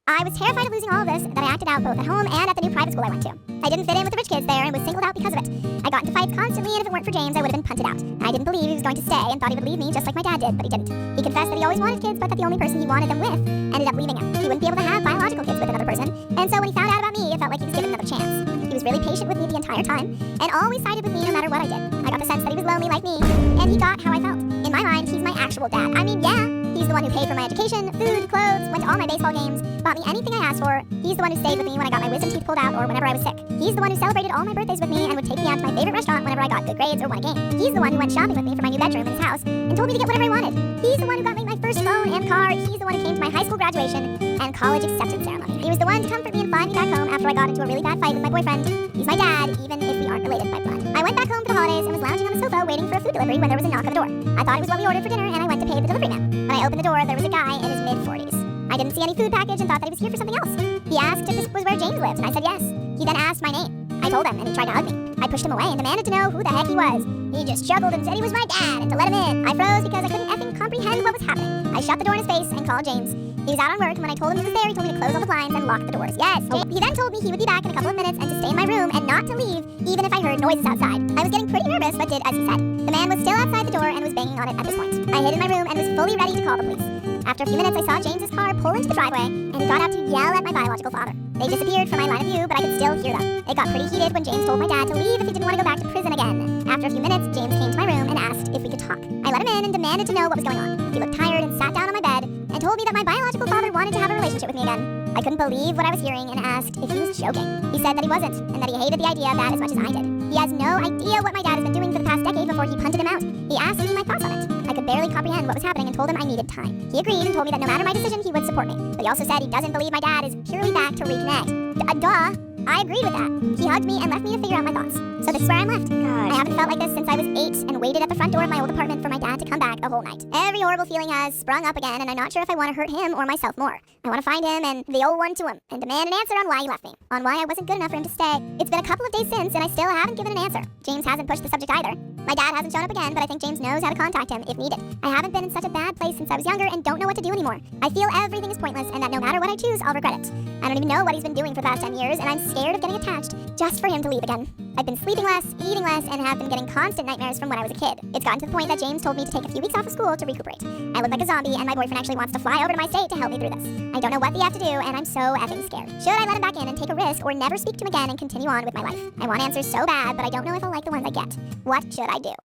I was terrified of losing all of this that I acted out both at home and at the new private school I went to. I didn't fit in with the rich kids there and was singled out because of it. I got into fights constantly, and if it weren't for James, I would have been punted out. I didn't believe he was going to stay and thought he would leave me just like my dad did, but he didn't. He confessed that he always wanted kids, but that the only person he wanted them with ended up leaving him. He wouldn't be able to have biological kids with another person, and so when he found out about me, it felt like he was given another chance. He was really patient with me the entire time, and always sided with me no matter what I did. I got the sense that he was lonely like me, and he got how I felt. In my mind, he's my actual dad. I mean, yeah, he's the one who paid for my education, food, clothes, went to all my baseball games, bought me anything I asked for. He's the one who stayed with me when I got my wisdom teeth pulled out or whenever I was sick. He's the one who celebrated all my birthdays with me and would take me out to my favorite restaurant whenever I got good grades or won a game. He's the one who went shopping with me for my new bedroom in his house and told me to get whatever I wanted. He's the one who got me my first phone and car. He's the one who came to my high school graduation and college acceptance ceremony. He was the one to comfort me and fly me back home after I got into a really bad fight with my boyfriend. He's my dad, even if we aren't related by blood. I went back home for the holidays and was lounging on the sofa waiting for a food delivery when there was a knock on the door. I thought it was what we ordered for dinner, and I went to pay the delivery man. When I opened the door, there was a guy in his mid-40s. I didn't see any food package and thought that he was here for something else. He asked if this was where James lived, and I said yes. He then asked my name. I told him, and he tried to hug me. I pushed him away and demanded to know who the heck he was. He just chuckled and said he was my dad and to let him in. I froze because I couldn't effing comprehend what was happening. I shut the door in his face and called James. He was out on work, and when I told him he was there, he told me to close all the blinds and lock the doors. Yes, He then told me he would be back in a couple of minutes and to stay in my room and not to leave, even if I heard noises outside. I was getting pretty nervous, but did as he said. The man was still outside the door and was banging on it at this point. I hid in my room and was fully ready to call the police. After a few minutes, I saw James's car pull into the driveway, and he got out to yell at my biological father. They disappeared from my line of view, but I could still hear them. It got pretty heated when James told my dad to leave if he didn't want to go back to prison again. After a few minutes, James came to my room and asked if we could talk. I let him in and demanded to know what was going on. He looked tired and sat down on my bed and told me that my biological father wanted to have a relationship with me again. I couldn't believe what I was hearing and asked if he was joking. He said that he wasn't, and that he hated the idea of that as much as I did. He has no idea what my dad has been doing for the past decade before he punted him out. He asked me my thoughts on it. I could barely comprehend what was happening and told him I needed time. He agreed and told me that no matter my decision, he would support me. But he also said he doesn't believe my dad is purely back to reconnect. Duh. I agreed with that. He hugged me and left me to figure out my thoughts. So this is where I'm left. I haven't felt like this since I was 8 and waited at the front door of my old apartment for my dad to come back a whole night. Every horrible feeling has sprung up again, and I'm not sure if I want to hurt him or myself more. I want to find him and the old one to him and demand an answer on why he left me, on why I wasn't good enough for him to stay. It's been a couple of days since, and I still haven't given an answer. James hasn't pushed the subject either. My dad hasn't shown up again, but I think James knows how to contact him if needed. I haven't been in such a bad place since I was younger and don't know what to do anymore. I feel everything is pointless and that no matter what I choose, I'll regret it. I don't even know what he's been doing for the past 10 years, and I'm scared of getting attached just for him to leave again. I've been sleeping less, eating less, and have been getting constant nightmares from when I was a kid. It's gotten to the point that James told me to take a few weeks off of school to recuperate. I look like a zombie, and my boyfriend actually wants to fly over to my state to help me through this. I don't know what the F to do, and I'm so effing scared. Should I let him back in and take a risk, or never speak to him again and continue on with my life? I want answers so bad, but I don't know if I'll like the ones I get. What should I do?